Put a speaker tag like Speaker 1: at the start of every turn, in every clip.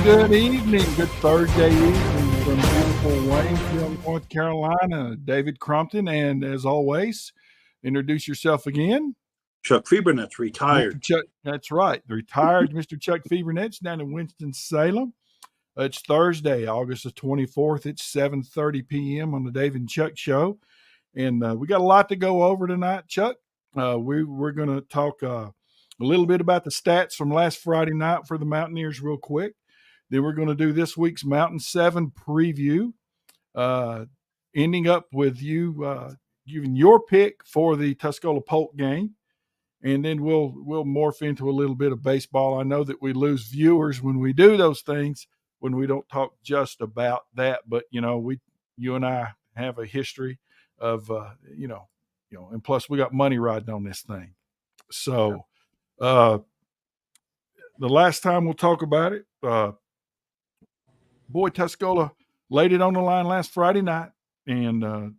Speaker 1: good evening. Good Thursday evening from beautiful Waynesville, North Carolina. David Crumpton, and as always, introduce yourself again.
Speaker 2: Chuck Fiebernetz, retired.
Speaker 1: Mr. Chuck, that's right. The retired Mr. Chuck Fiebernetz down in Winston-Salem. It's Thursday, August the 24th. It's 7:30 p.m. on the David and Chuck Show. And we got a lot to go over tonight, Chuck. We're going to talk a little bit about the stats from last Friday night for the Mountaineers real quick. Then we're going to do this week's Mountain 7 preview, ending up with you giving your pick for the Tuscola Polk game. And then we'll morph into a little bit of baseball. I know that we lose viewers when we do those things, when we don't talk just about that. But, you and I have a history of, and plus we got money riding on this thing. So the last time we'll talk about it, boy, Tuscola laid it on the line last Friday night, and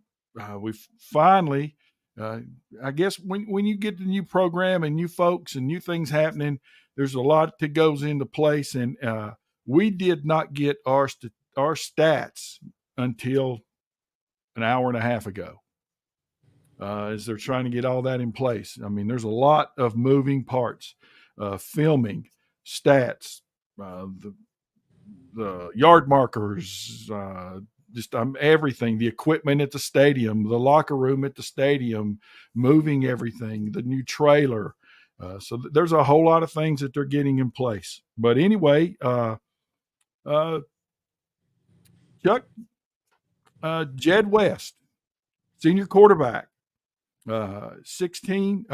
Speaker 1: we finally, I guess when you get the new program and new folks and new things happening, there's a lot that goes into place, and we did not get our stats until an hour and a half ago, as they're trying to get all that in place. I mean, there's a lot of moving parts, filming, stats, the yard markers, just everything, the equipment at the stadium, the locker room at the stadium, moving everything, the new trailer. So there's a whole lot of things that they're getting in place. But anyway, Chuck, Jed West, senior quarterback, 14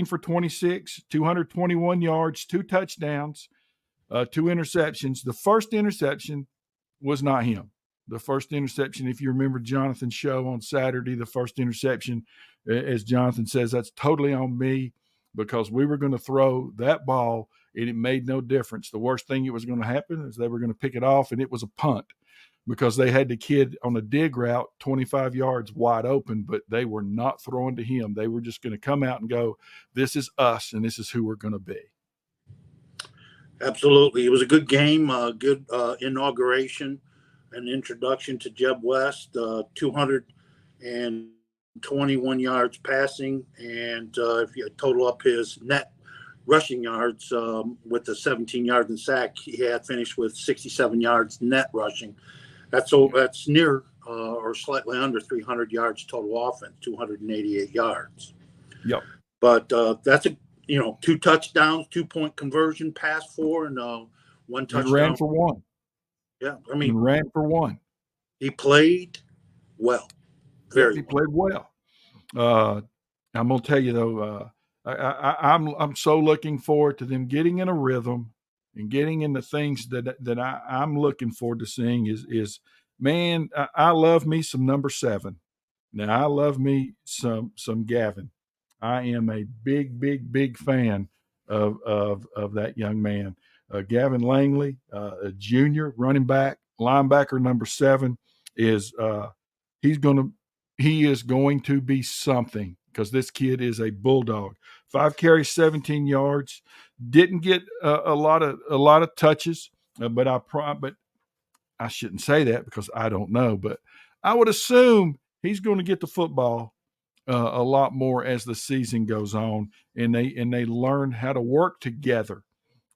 Speaker 1: for 26, 221 yards, 2 touchdowns, 2 interceptions. The first interception was not him. The first interception, if you remember Jonathan's show on Saturday, the first interception, as Jonathan says, that's totally on me, because we were going to throw that ball and it made no difference. The worst thing that was going to happen is they were going to pick it off, and it was a punt, because they had the kid on a dig route 25 yards wide open, but they were not throwing to him. They were just going to come out and go, this is us, and this is who we're going to be.
Speaker 2: Absolutely. It was a good game, good inauguration, an introduction to Jeb West, 221 yards passing, and if you total up his net rushing yards with the 17 yards and sack, he had finished with 67 yards net rushing. That's near or slightly under 300 yards total offense, 288 yards.
Speaker 1: Yep.
Speaker 2: But that's 2 touchdowns, 2-point conversion, pass 4, and 1 touchdown.
Speaker 1: He ran for 1.
Speaker 2: Yeah,
Speaker 1: he ran for 1.
Speaker 2: He played well.
Speaker 1: He played well. I'm gonna tell you though, I'm so looking forward to them getting in a rhythm and getting in the things that I'm looking forward to seeing is man, I love me some number 7. Now I love me some Gavin. I am a big fan of that young man. Gavin Langley, a junior running back, linebacker number 7, is he is going to be something, because this kid is a bulldog. 5 carries, 17 yards. Didn't get a lot of touches, but I shouldn't say that because I don't know. But I would assume he's going to get the football a lot more as the season goes on, and they learn how to work together,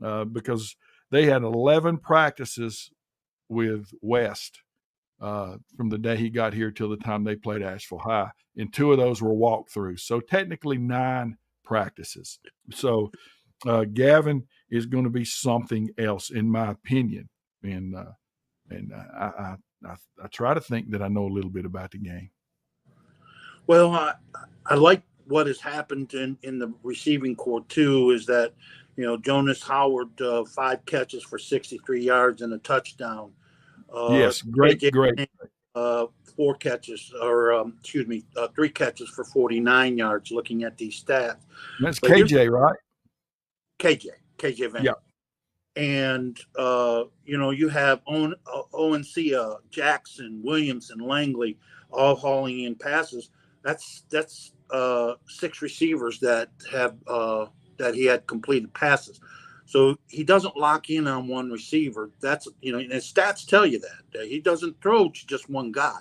Speaker 1: because they had 11 practices with West from the day he got here till the time they played Asheville High, and 2 of those were walkthroughs. So technically 9 practices. So Gavin is going to be something else, in my opinion, and I try to think that I know a little bit about the game.
Speaker 2: Well, I like what has happened in the receiving corps too, is that, Jonas Howard, 5 catches for 63 yards and a touchdown.
Speaker 1: Yes, great.
Speaker 2: 4 catches, or 3 catches for 49 yards, looking at these stats.
Speaker 1: That's KJ, right?
Speaker 2: KJ Van.
Speaker 1: Yeah.
Speaker 2: And, you have ONC, Jackson, Williamson, Langley, all hauling in passes. That's 6 receivers that have that he had completed passes. So he doesn't lock in on one receiver. That's, and stats tell you that he doesn't throw to just one guy.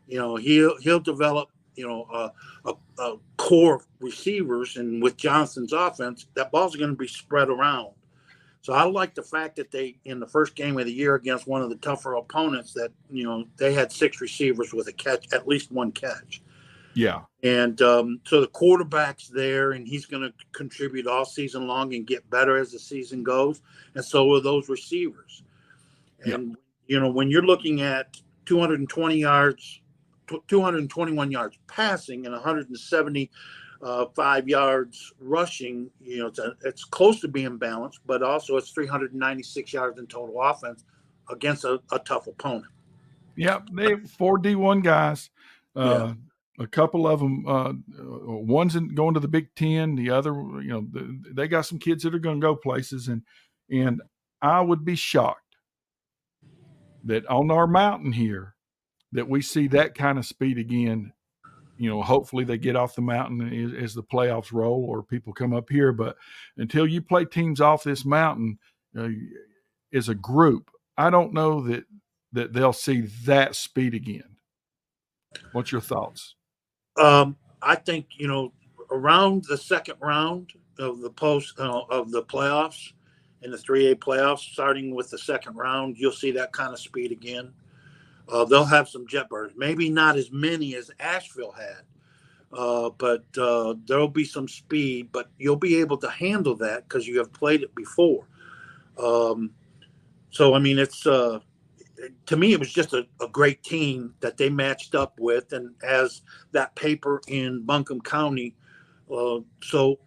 Speaker 2: He'll develop a core receivers, and with Johnson's offense, that ball's going to be spread around. So I like the fact that they, in the first game of the year against one of the tougher opponents, that they had 6 receivers with a catch, at least one catch.
Speaker 1: Yeah.
Speaker 2: And so the quarterback's there, and he's going to contribute all season long and get better as the season goes. And so are those receivers. And, when you're looking at 220 yards, 221 yards passing and 175 yards rushing, it's close to being balanced, but also it's 396 yards in total offense against a tough opponent.
Speaker 1: Yeah, they have 4 D1 guys. A couple of them, one's going to the Big Ten. The other, they got some kids that are going to go places, and I would be shocked that on our mountain here that we see that kind of speed again. Hopefully they get off the mountain as the playoffs roll or people come up here. But until you play teams off this mountain as a group, I don't know that they'll see that speed again. What's your thoughts?
Speaker 2: I think, around the second round of the of the playoffs in the 3A playoffs, starting with the second round, you'll see that kind of speed again. They'll have some jetbirds, maybe not as many as Asheville had, but there'll be some speed, but you'll be able to handle that because you have played it before. So, I mean, it's to me, it was just a great team that they matched up with. And as that paper in Buncombe County so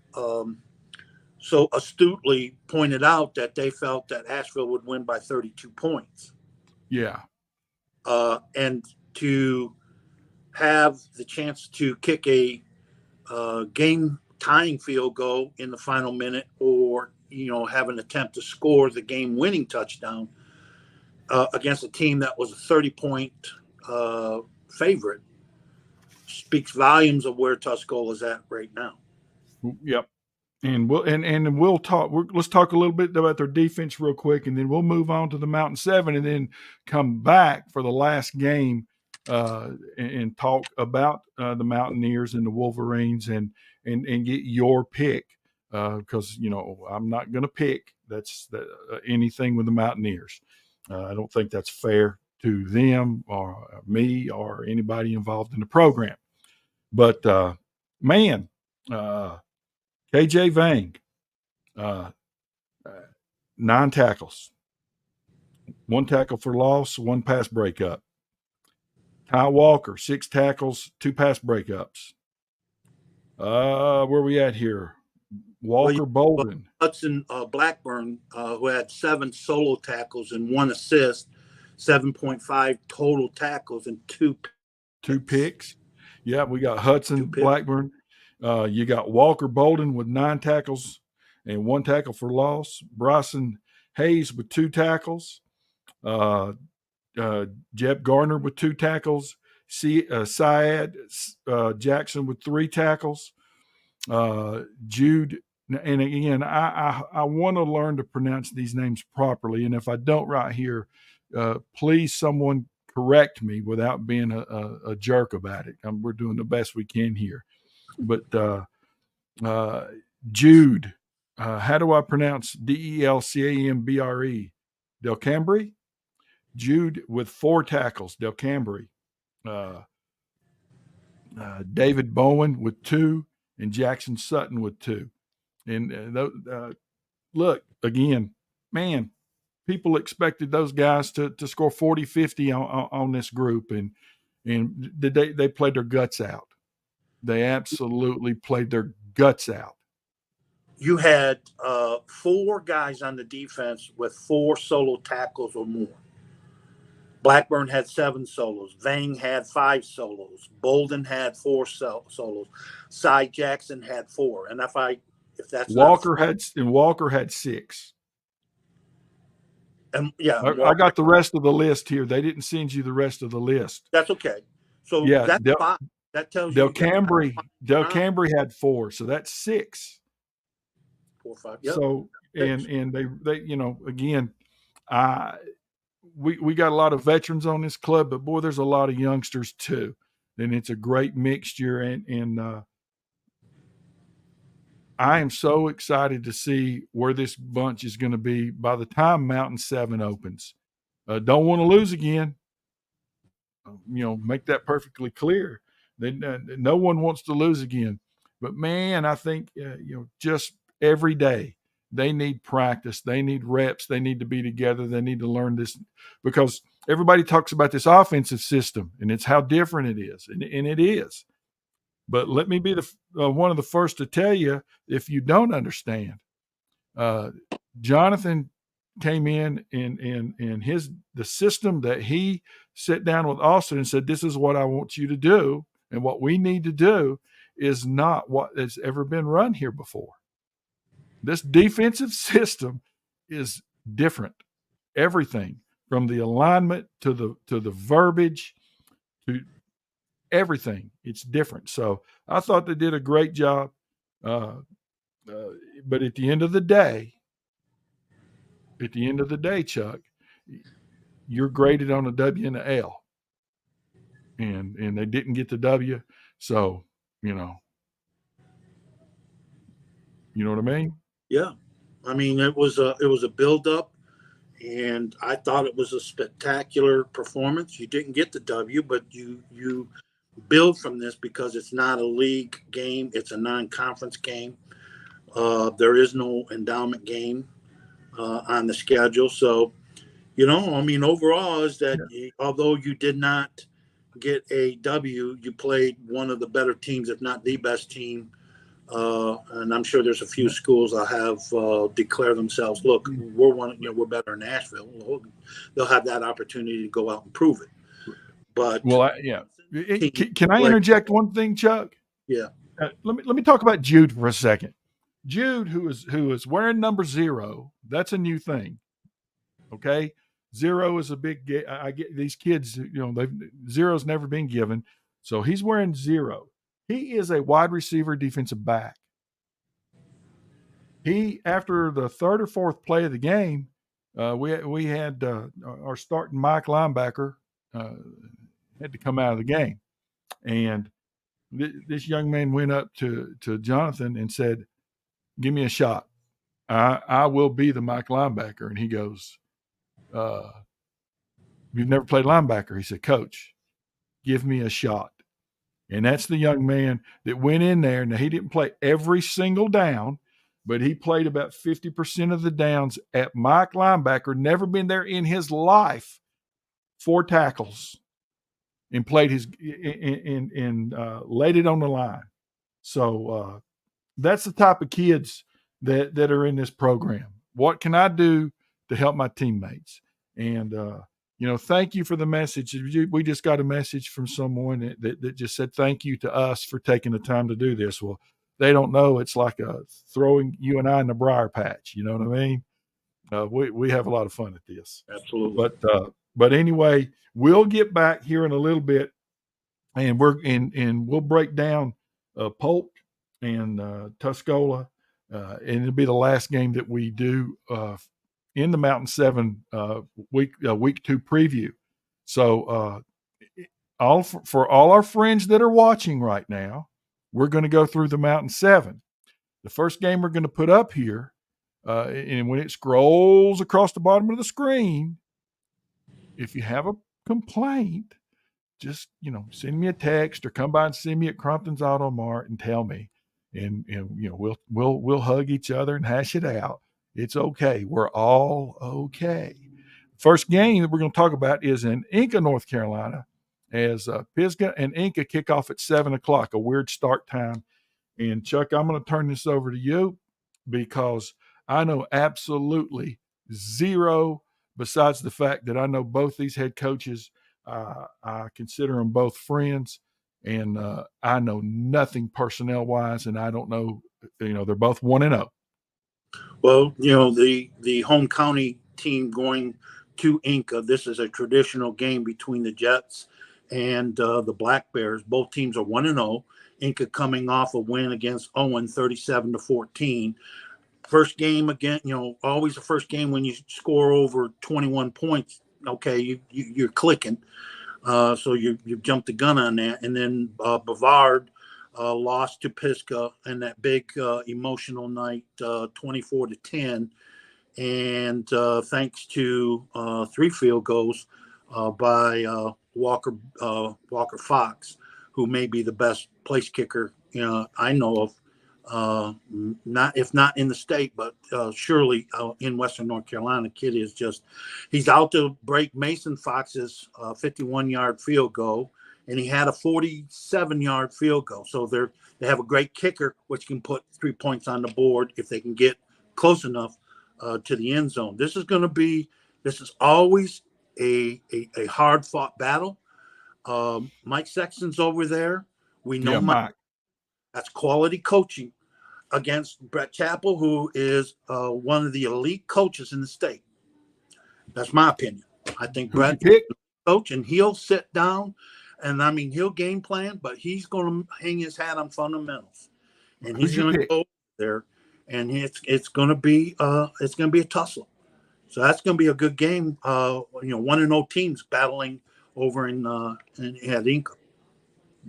Speaker 2: astutely pointed out, that they felt that Asheville would win by 32 points.
Speaker 1: Yeah.
Speaker 2: And to have the chance to kick a game tying field goal in the final minute, or have an attempt to score the game winning touchdown against a team that was a 30-point favorite speaks volumes of where Tuscola is at right now.
Speaker 1: Yep. And we'll talk. Let's talk a little bit about their defense real quick, and then we'll move on to the Mountain 7, and then come back for the last game and talk about the Mountaineers and the Wolverines, and get your pick because I'm not going to pick anything with the Mountaineers. I don't think that's fair to them or me or anybody involved in the program. But KJ Vang, 9 tackles, 1 tackle for loss, 1 pass breakup. Ty Walker, 6 tackles, 2 pass breakups. Where we at here? Walker Bolden.
Speaker 2: Hudson Blackburn, who had 7 solo tackles and 1 assist, 7.5 total tackles and 2
Speaker 1: picks. Yeah, we got Hudson Blackburn. You got Walker Bolden with 9 tackles and 1 tackle for loss. Bryson Hayes with 2 tackles. Jeb Garner with 2 tackles. Syed Jackson with 3 tackles. Jude, and again, I want to learn to pronounce these names properly, and if I don't right here, please someone correct me without being a jerk about it. We're doing the best we can here. But Jude, how do I pronounce Delcambre? Delcambre? Jude with 4 tackles, Delcambre. David Bowen with 2, and Jackson Sutton with 2. And look, again, man, people expected those guys to score 40, 50 on this group, and they played their guts out. They absolutely played their guts out.
Speaker 2: You had 4 guys on the defense with 4 solo tackles or more. Blackburn had 7 solos. Vang had 5 solos. Bolden had 4 solos. Cy Jackson had 4. And if that's
Speaker 1: Walker had 6.
Speaker 2: And yeah,
Speaker 1: I got the rest of the list here. They didn't send you the rest of the list.
Speaker 2: That's okay. So
Speaker 1: yeah,
Speaker 2: that's 5. That tells
Speaker 1: Delcambre had 4, so that's 6.
Speaker 2: 4, 5. Yep.
Speaker 1: So and they again, I we got a lot of veterans on this club, but boy, there's a lot of youngsters too, and it's a great mixture. And I am so excited to see where this bunch is going to be by the time Mountain 7 opens. Don't want to lose again. Make that perfectly clear. Then no one wants to lose again. But man, I think just every day they need practice, they need reps, they need to be together, they need to learn this, because everybody talks about this offensive system and it's how different it is, and it is. But let me be the one of the first to tell you, if you don't understand, Jonathan came in and the system that he sat down with Austin and said, this is what I want you to do, and what we need to do is not what has ever been run here before. This defensive system is different. Everything from the alignment to the verbiage to everything, it's different. So I thought they did a great job. But at the end of the day, Chuck, you're graded on a W and a L, and they didn't get the W, so you know what I mean.
Speaker 2: Yeah, I mean it was a build up, and I thought it was a spectacular performance. You didn't get the W, but you build from this because it's not a league game; it's a non-conference game. There is no endowment game on the schedule, so I mean, overall, is that although you did not get a W, you played one of the better teams, if not the best team. And I'm sure there's a few schools that have declare themselves, look, we're better in Nashville. Well, they'll have that opportunity to go out and prove it. But
Speaker 1: can I interject one thing, Chuck?
Speaker 2: Yeah.
Speaker 1: Let me talk about Jude for a second. Jude, who is wearing number 0, that's a new thing. Okay, 0 is a big. I get these kids. Zero's never been given, so he's wearing 0. He is a wide receiver, defensive back. He, after the third or fourth play of the game, we had our starting Mike linebacker had to come out of the game, and this young man went up to Jonathan and said, "Give me a shot. I will be the Mike linebacker." And he goes, "You've never played linebacker." He said, "Coach, give me a shot." And that's the young man that went in there. Now, he didn't play every single down, but he played about 50% of the downs at Mike linebacker, never been there in his life, 4 tackles, and played and laid it on the line. So that's the type of kids that are in this program. What can I do to help my teammates? And thank you for the message. We just got a message from someone that just said thank you to us for taking the time to do this. Well, they don't know it's like throwing you and I in the briar patch. You know what I mean? We have a lot of fun at this.
Speaker 2: Absolutely.
Speaker 1: But anyway, we'll get back here in a little bit, and we'll break down Polk and Tuscola, and it'll be the last game that we do in the Mountain 7 week 2 preview. So for all our friends that are watching right now, we're going to go through the Mountain 7. The first game we're going to put up here, and when it scrolls across the bottom of the screen, if you have a complaint, just send me a text or come by and see me at Crumpton's Auto Mart and tell me, and we'll hug each other and hash it out. It's okay. We're all okay. First game that we're going to talk about is in Inca, North Carolina, as Pisgah and Inca kick off at 7:00, a weird start time. And Chuck, I'm going to turn this over to you because I know absolutely zero, besides the fact that I know both these head coaches. I consider them both friends, and I know nothing personnel wise, and I don't know. They're both 1-0.
Speaker 2: Well, the home county team going to Inca. This is a traditional game between the Jets and the Black Bears. Both teams are 1-0. Inca coming off a win against Owen, 37-14. first game again, always the first game when you score over 21 points. Okay, you're clicking. So you jumped the gun on that, and then Bavard lost to Pisgah in that big emotional night, 24-10, and thanks to 3 field goals by Walker Fox, who may be the best place kicker I know of. Not if not in the state, but surely in Western North Carolina. Kid is he's out to break Mason Fox's 51-yard field goal, and he had a 47-yard field goal. So they have a great kicker, which can put 3 points on the board if they can get close enough to the end zone. This is always a hard fought battle. Mike Sexton's over there. We know
Speaker 1: Mike.
Speaker 2: That's quality coaching against Brett Chappell, who is one of the elite coaches in the state. That's my opinion. I think Brett coach, and he'll sit down, and he'll game plan, but he's going to hang his hat on fundamentals, and he's going to go there, and it's going to be a tussle. So that's going to be a good game. 1-0 teams battling over in Inca.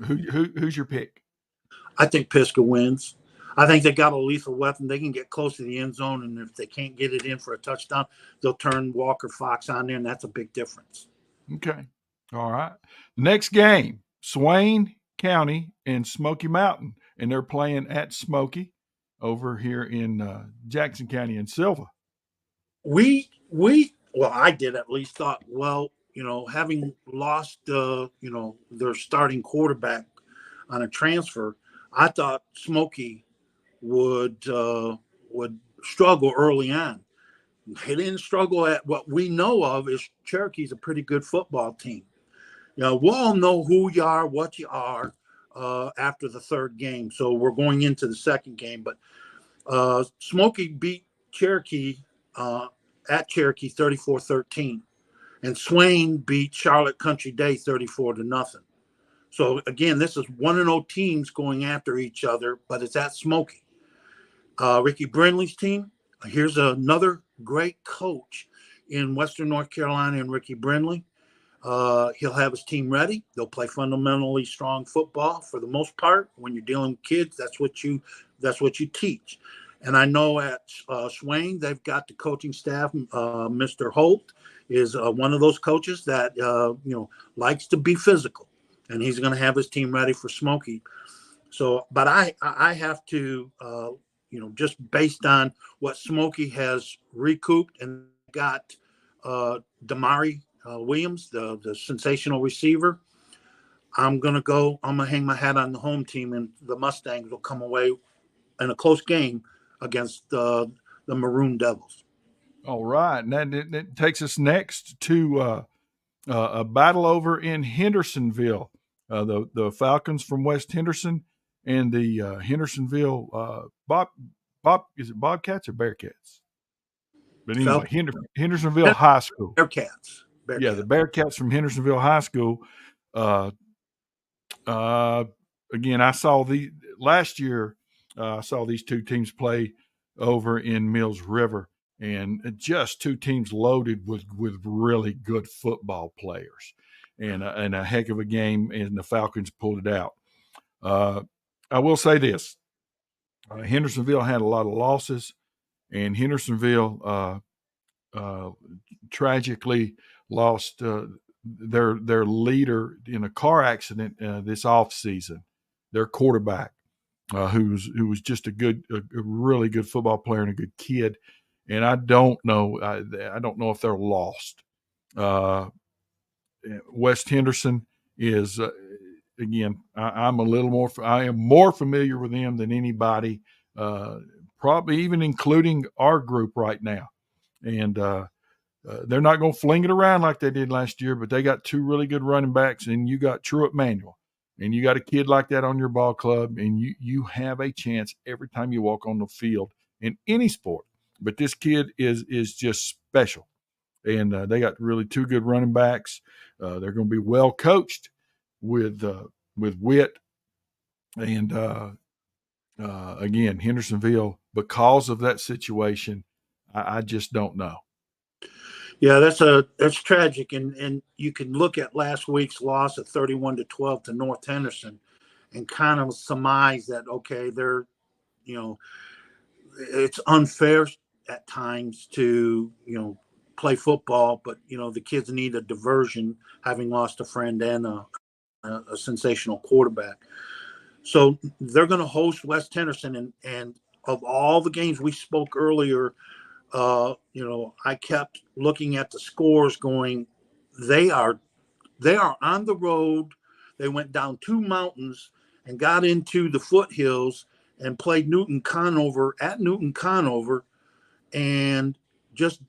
Speaker 1: Who's your pick?
Speaker 2: I think Pisgah wins. I think they got a lethal weapon. They can get close to the end zone, and if they can't get it in for a touchdown, they'll turn Walker Fox on there, and that's a big difference.
Speaker 1: Okay. All right. Next game, Swain County and Smoky Mountain, and they're playing at Smoky over here in Jackson County in Silva.
Speaker 2: I did at least thought, having lost, their starting quarterback on a transfer, I thought Smoky would struggle early on. They didn't struggle at what we know of is Cherokee's a pretty good football team. We'll all know who you are, what you are after the third game. So we're going into the second game. But Smoky beat Cherokee at Cherokee 34-13. And Swain beat Charlotte Country Day 34-0. So, again, this is 1-0 teams going after each other, but it's at Smoky. Ricky Brindley's team, here's another great coach in Western North Carolina and Ricky Brindley. He'll have his team ready. They'll play fundamentally strong football for the most part. When you're dealing with kids, that's what you teach. And I know at Swain, they've got the coaching staff. Mr. Holt is one of those coaches that likes to be physical, and he's going to have his team ready for Smoky. So, but I have to, just based on what Smoky has recouped and got Damari Williams, the sensational receiver, I'm going to hang my hat on the home team, and the Mustangs will come away in a close game against the Maroon Devils.
Speaker 1: All right. And that takes us next to a battle over in Hendersonville. The Falcons from West Henderson and the Hendersonville is it Bobcats or Bearcats? But anyway, Hendersonville High School.
Speaker 2: Bearcats.
Speaker 1: Yeah, the Bearcats from Hendersonville High School. Again, I saw last year. I saw these two teams play over in Mills River, and just two teams loaded with really good football players, and a heck of a game. And the Falcons pulled it out. I will say this: Hendersonville had a lot of losses, and Hendersonville tragically lost their leader in a car accident this off season. Their quarterback, who was just a really good football player and a good kid, and I don't know if they're lost. West Henderson is again. I am more familiar with them than anybody, probably even including our group right now, and they're not going to fling it around like they did last year, but they got two really good running backs, and you got Truett Manuel. And you got a kid like that on your ball club, and you have a chance every time you walk on the field in any sport. But this kid is just special, and they got really two good running backs. They're going to be well coached with wit, and Again, Hendersonville, because of that situation, I just don't know.
Speaker 2: Yeah, that's tragic, and you can look at last week's loss at 31-12 to North Henderson, and kind of surmise that okay, they're you know it's unfair at times to play football, but the kids need a diversion, having lost a friend and a sensational quarterback. So they're going to host West Henderson, and of all the games we spoke earlier, I kept looking at the scores, going, they are on the road. They went down two mountains and got into the foothills and played Newton Conover at Newton Conover and just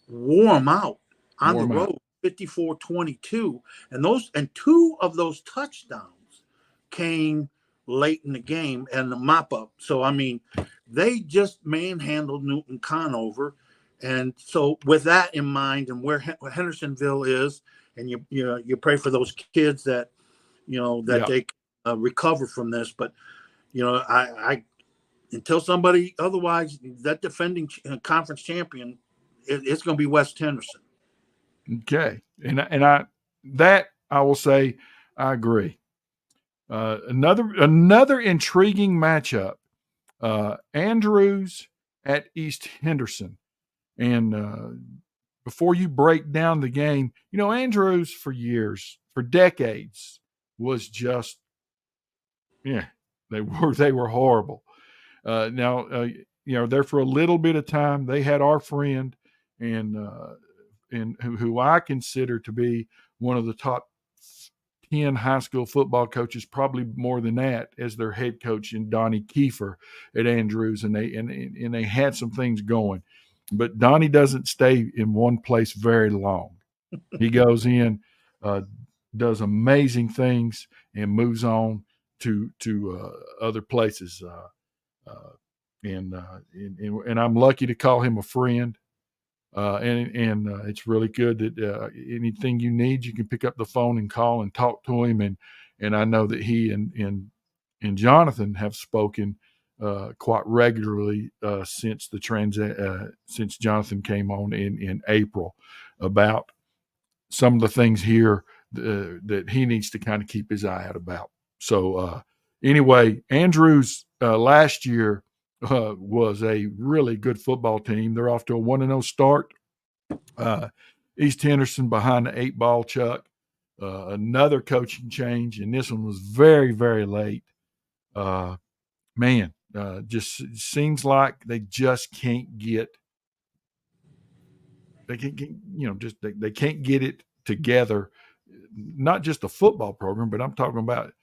Speaker 2: wore them out on the
Speaker 1: Warm out.
Speaker 2: road, 54-22. And two of those touchdowns came late in the game and the mop up. So I mean, they just manhandled Newton Conover. And so with that in mind, and where Hendersonville is, and you pray for those kids that
Speaker 1: Yeah.
Speaker 2: they recover from this. But I until somebody otherwise, that defending conference champion, it's going to be West Henderson.
Speaker 1: Okay, and I will say I agree. Another intriguing matchup: Andrews at East Henderson. And before you break down the game, Andrews for years, for decades, was just they were horrible. Now there for a little bit of time they had our friend and who I consider to be one of the top 10 high school football coaches, probably more than that, as their head coach, in Donnie Kiefer at Andrews, and they had some things going. But Donnie doesn't stay in one place very long. He goes in, does amazing things, and moves on to other places. And I'm lucky to call him a friend. And it's really good that anything you need, you can pick up the phone and call and talk to him. And I know that he and Jonathan have spoken quite regularly since since Jonathan came on in April about some of the things here that he needs to kind of keep his eye out about. So anyway, Andrews last year was a really good football team. They're off to a 1-0 start. East Henderson behind the 8-ball, Chuck. Another coaching change, and this one was very, very late. Just seems like they just can't get. They can't get, they can't get it together. Not just the football program, but I'm talking about,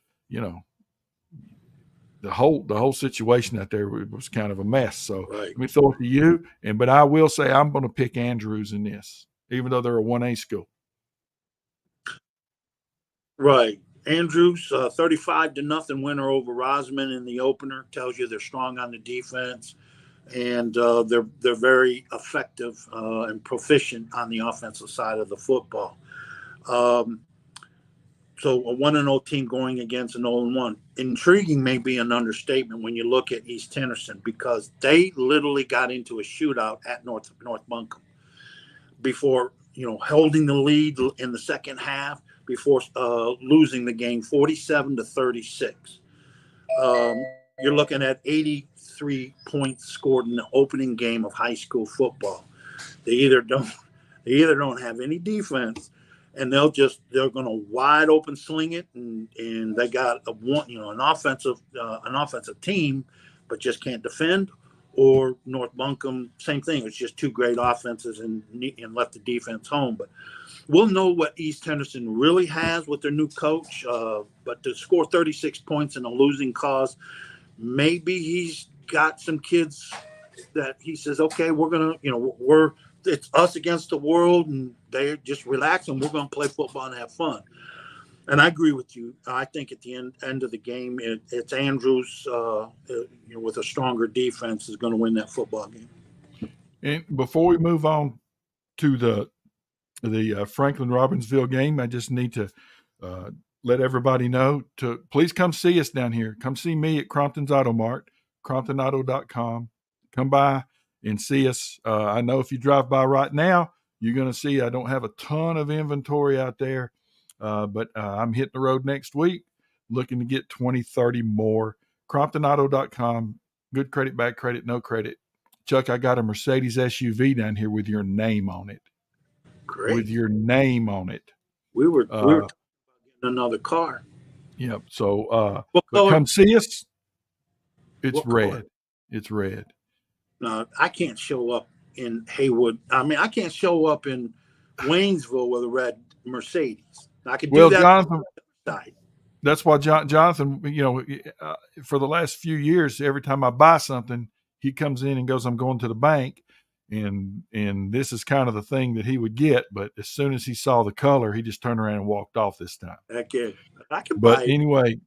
Speaker 1: the whole situation out there was kind of a mess. So
Speaker 2: Right.
Speaker 1: let me throw it to you. But I will say I'm going to pick Andrews in this, even though they're a 1A school.
Speaker 2: Right. Andrews, 35-0 winner over Rosman in the opener, tells you they're strong on the defense, and they're very effective and proficient on the offensive side of the football. So a 1-0 team going against an 0-1. Intriguing may be an understatement when you look at East Henderson, because they literally got into a shootout at North Buncombe before holding the lead in the second half, before losing the game 47-36. You're looking at 83 points scored in the opening game of high school football. They either don't have any defense, and they're going to wide open sling it, and they got an offensive team, but just can't defend. Or North Buncombe, same thing. It's just two great offenses and left the defense home. But we'll know what East Henderson really has with their new coach. But to score 36 points in a losing cause, maybe he's got some kids that he says, okay, it's us against the world, and they're just relaxing. We're going to play football and have fun. And I agree with you. I think at the end of the game, it's Andrews with a stronger defense is going to win that football game.
Speaker 1: And before we move on to the Franklin Robbinsville game, I just need to let everybody know to please come see us down here. Come see me at Crompton's Auto Mart. CromptonAuto.com. Come by and see us. I know if you drive by right now, you're going to see I don't have a ton of inventory out there, but I'm hitting the road next week looking to get 20, 30 more. CromptonAuto.com. Good credit, bad credit, no credit. Chuck, I got a Mercedes SUV down here with your name on it.
Speaker 2: Great.
Speaker 1: With your name on it.
Speaker 2: We were talking about getting another car.
Speaker 1: Yep. So,
Speaker 2: What
Speaker 1: but
Speaker 2: color?
Speaker 1: come see us. It's
Speaker 2: What
Speaker 1: red.
Speaker 2: color?
Speaker 1: It's red.
Speaker 2: No, I can't show up in Haywood. I mean, I can't show up in Waynesville with a red Mercedes. I could do
Speaker 1: Well,
Speaker 2: that on
Speaker 1: Jonathan,
Speaker 2: the side.
Speaker 1: that's why Jonathan, for the last few years, every time I buy something, he comes in and goes, "I'm going to the bank," and this is kind of the thing that he would get. But as soon as he saw the color, he just turned around and walked off this time.
Speaker 2: Heck yeah. I can
Speaker 1: But
Speaker 2: buy it.
Speaker 1: anyway,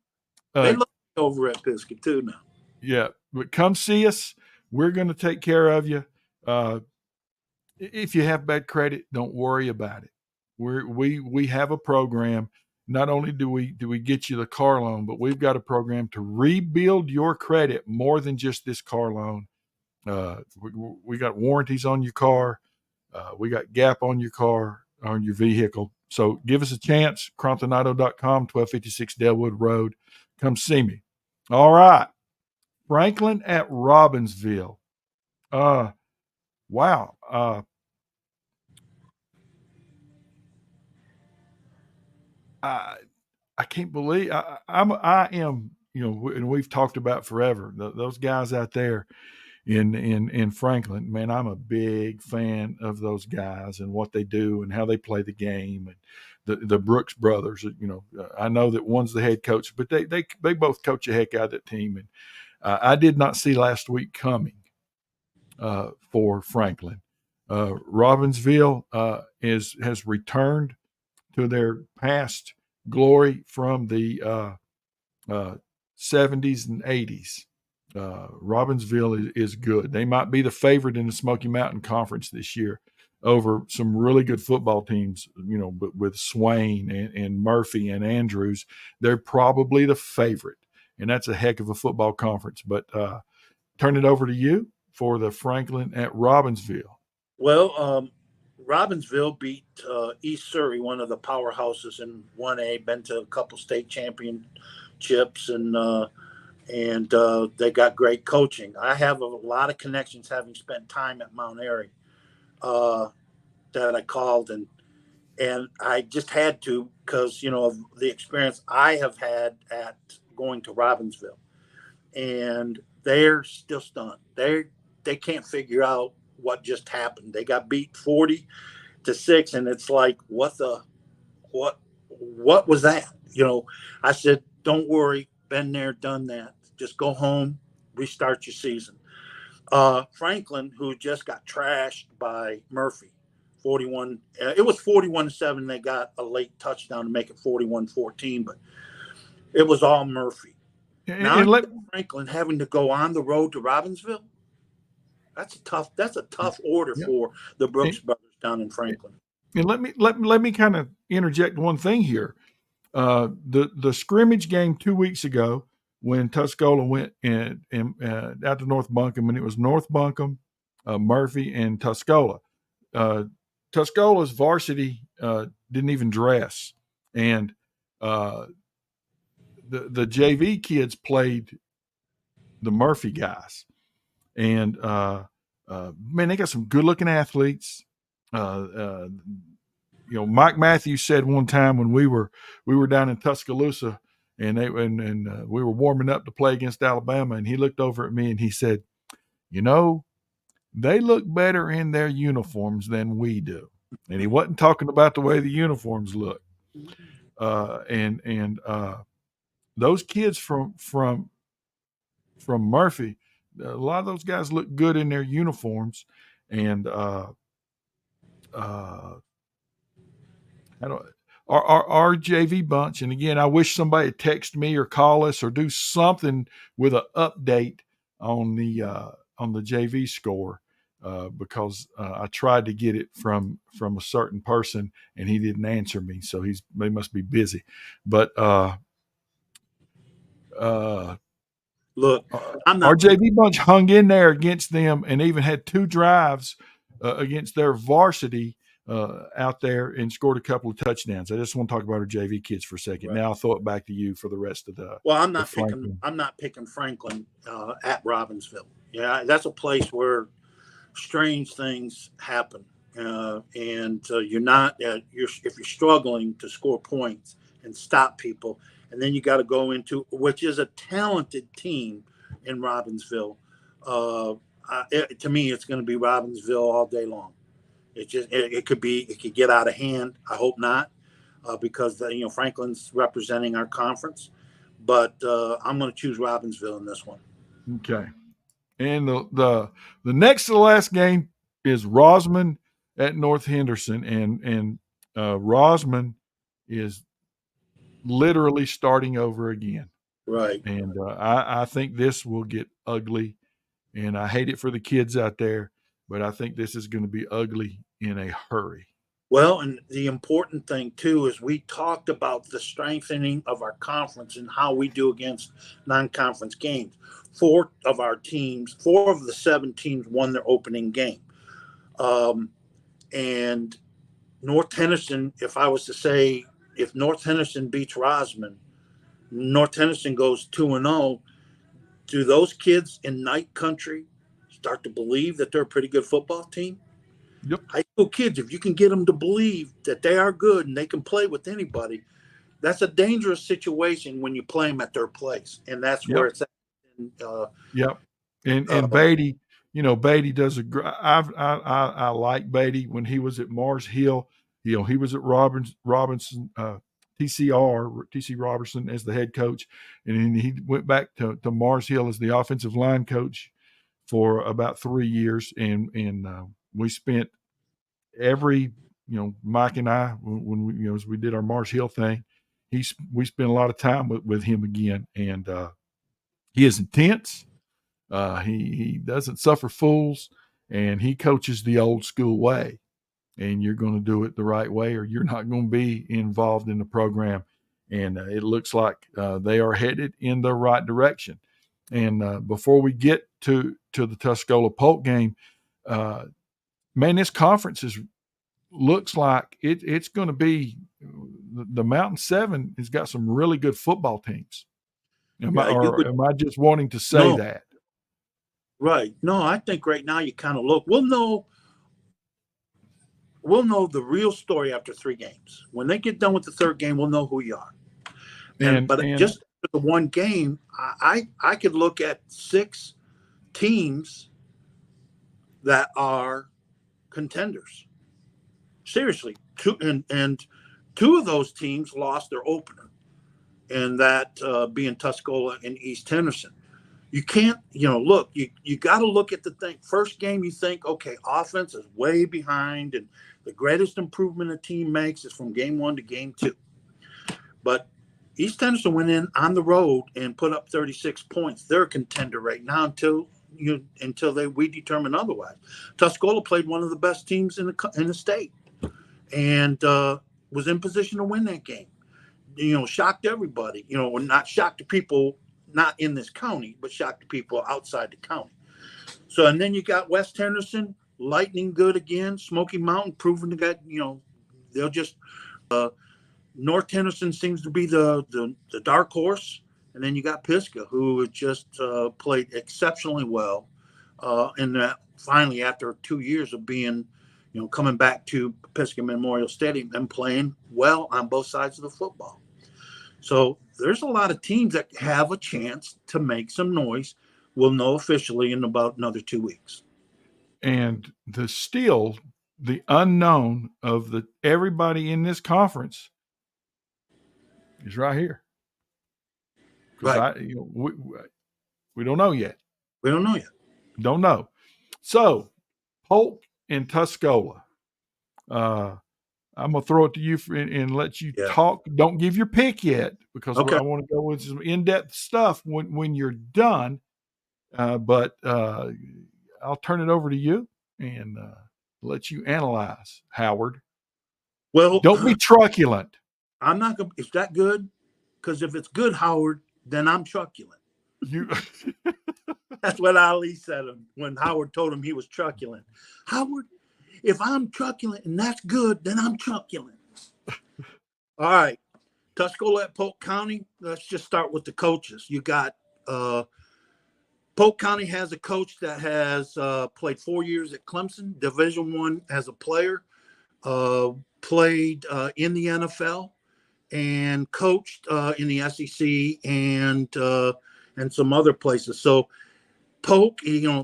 Speaker 2: They love me over at Biscuit too now.
Speaker 1: yeah. But come see us. We're going to take care of you. If you have bad credit, don't worry about it. We have a program. Not only do we get you the car loan, but we've got a program to rebuild your credit more than just this car loan. We got warranties on your car. We got gap on your car, on your vehicle. So give us a chance. CromptonAuto.com, 1256 Delwood Road. Come see me. All right. Franklin at Robbinsville. Wow. I can't believe I am, and we've talked about forever those guys out there in Franklin. Man, I'm a big fan of those guys and what they do and how they play the game. And the Brooks brothers, I know that one's the head coach, but they both coach a heck out of that team. And I did not see last week coming for Franklin. Robbinsville has returned to their past glory from the 70s and 80s. Robbinsville is good. They might be the favorite in the Smoky Mountain Conference this year over some really good football teams, but with Swain and Murphy and Andrews, they're probably the favorite. And that's a heck of a football conference. But turn it over to you for the Franklin at Robbinsville.
Speaker 2: Well, Robbinsville beat East Surrey, one of the powerhouses in 1A. Been to a couple state championships, and they got great coaching. I have a lot of connections, having spent time at Mount Airy, that I called, and I just had to, because of the experience I have had at going to Robbinsville, and they're still stunned. They can't figure out what just happened. They got beat 40-6, and it's like, what was that? I said, don't worry, been there, done that. Just go home, restart your season. Franklin, who just got trashed by Murphy, 41. It was 41-7. They got a late touchdown to make it 41-14, but it was all Murphy. Now Franklin having to go on the road to Robbinsville. That's a tough order for the Brooks brothers down in Franklin.
Speaker 1: And let me kind of interject one thing here. The scrimmage game 2 weeks ago when Tuscola went out to North Buncombe, and it was North Buncombe, Murphy, and Tuscola. Tuscola's varsity didn't even dress, and the JV kids played the Murphy guys, and man, they got some good-looking athletes. Mike Matthews said one time when we were down in Tuscaloosa, and we were warming up to play against Alabama, and he looked over at me and he said, they look better in their uniforms than we do. And he wasn't talking about the way the uniforms look. And those kids from Murphy, a lot of those guys look good in their uniforms, and our JV bunch. And again, I wish somebody would text me or call us or do something with an update on the JV score, because I tried to get it from a certain person and he didn't answer me, so they must be busy. But
Speaker 2: Look, I'm
Speaker 1: Our
Speaker 2: not
Speaker 1: JV bunch hung in there against them and even had 2 drives against their varsity out there and scored a couple of touchdowns. I just want to talk about our JV kids for a second.
Speaker 2: right.
Speaker 1: Now I'll throw it back to you for the rest of
Speaker 2: Well,
Speaker 1: the Franklin.
Speaker 2: I'm not picking Franklin at Robbinsville. Yeah, that's a place where strange things happen, and you're not if you're struggling to score points and stop people, and then you got to go into which is a talented team in Robbinsville. To me, it's going to be Robbinsville all day long. It could get out of hand. I hope not, because Franklin's representing our conference, but I'm going to choose Robbinsville in this one.
Speaker 1: Okay. And the next to the last game is Rosman at North Henderson, and Rosman is literally starting over again.
Speaker 2: Right.
Speaker 1: And I think this will get ugly, and I hate it for the kids out there, but I think this is going to be ugly in a hurry.
Speaker 2: Well, and the important thing too is we talked about the strengthening of our conference and how we do against non-conference games. 4 of the 7 teams won their opening game. And North Henderson, if I was to say, if North Henderson beats Rosman, North Henderson goes 2-0. Do those kids in Night Country start to believe that they're a pretty good football team?
Speaker 1: Yep.
Speaker 2: High school kids, if you can get them to believe that they are good and they can play with anybody, that's a dangerous situation when you play them at their place, and that's where it's at.
Speaker 1: Yep. And Beatty, Beatty does I like Beatty when he was at Mars Hill. He was at Robinson TC Robertson as the head coach, and he went back to Mars Hill as the offensive line coach for about 3 years, and we spent every Mike and I when we as we did our Mars Hill thing, we spent a lot of time with him again, and he is intense. He doesn't suffer fools, and he coaches the old school way. And you're going to do it the right way, or you're not going to be involved in the program. And it looks like they are headed in the right direction. And before we get to the Tuscola Polk game, man, this conference looks like it's going to be the Mountain 7 has got some really good football teams. Am I just wanting to say that?
Speaker 2: Right. No, I think right now you kind of look. We'll know the real story after 3 games. When they get done with the 3rd game, we'll know who you are. But just the one game, I could look at 6 teams that are contenders. Seriously, 2 of those teams lost their opener, and that being Tuscola and East Henderson. You can't, look, you got to look at the thing. First game, you think, okay, offense is way behind, and the greatest improvement a team makes is from game 1 to game 2. But East Henderson went in on the road and put up 36 points. They're a contender right now until we determine otherwise. Tuscola played one of the best teams in the state, and was in position to win that game. Shocked everybody. Not shocked the people not in this county, but shocked the people outside the county. So, and then you got West Henderson, lightning good again. Smoky Mountain proving to get, they'll just North Henderson seems to be the dark horse, and then you got Pisgah, who just played exceptionally well, and that finally after 2 years of being, coming back to Pisgah Memorial Stadium and playing well on both sides of the football. So there's a lot of teams that have a chance to make some noise. We'll know officially in about another 2 weeks.
Speaker 1: And the unknown of everybody in this conference is right here. Because we don't know yet.
Speaker 2: We don't know yet.
Speaker 1: Don't know. So Polk and Tuscola. I'm gonna throw it to you and let you talk. Don't give your pick yet because I want to go with some in-depth stuff when you're done. But I'll turn it over to you and let you analyze, Howard.
Speaker 2: Well,
Speaker 1: don't be truculent.
Speaker 2: I'm not gonna. Is that good? Because if it's good, Howard, then I'm truculent.
Speaker 1: You
Speaker 2: That's what Ali said when Howard told him he was truculent. Howard, if I'm truculent and that's good, then I'm truculent. All right. Tuscola at Polk County. Let's just start with the coaches. You got Polk County has a coach that has played 4 years at Clemson, Division I as a player, played in the NFL, and coached in the SEC and some other places. So Polk,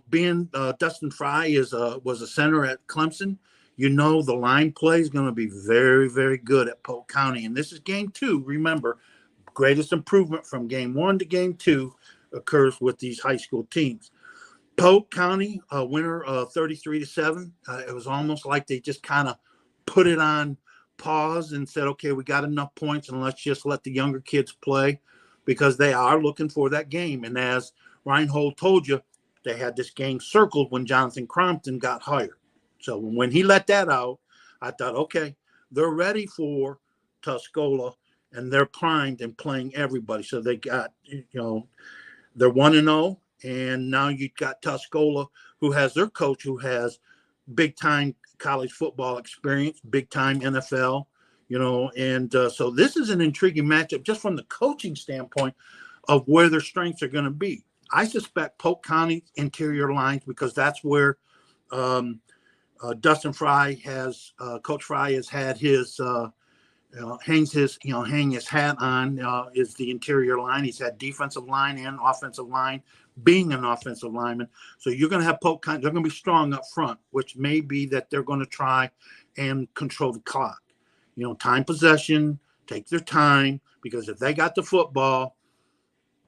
Speaker 2: being Dustin Fry was a center at Clemson. The line play is going to be very, very good at Polk County. And this is game 2. Remember, greatest improvement from game 1 to game 2 occurs with these high school teams. Polk County, winner 33-7. It was almost like they just kind of put it on pause and said, okay, we got enough points and let's just let the younger kids play, because they are looking for that game. And as Reinhold told you, they had this game circled when Jonathan Crompton got hired. So when he let that out, I thought, okay, they're ready for Tuscola and they're primed and playing everybody. So they got, they're 1-0. And now you've got Tuscola, who has their coach who has big time college football experience, big time NFL, and so this is an intriguing matchup just from the coaching standpoint of where their strengths are going to be. I suspect Polk County interior lines, because that's where Dustin Fry has, Coach Fry has had his, hang his hat on, is the interior line. He's had defensive line and offensive line, being an offensive lineman. So you're going to have Polk County, they're going to be strong up front, which may be that they're going to try and control the clock. Time possession, take their time, because if they got the football,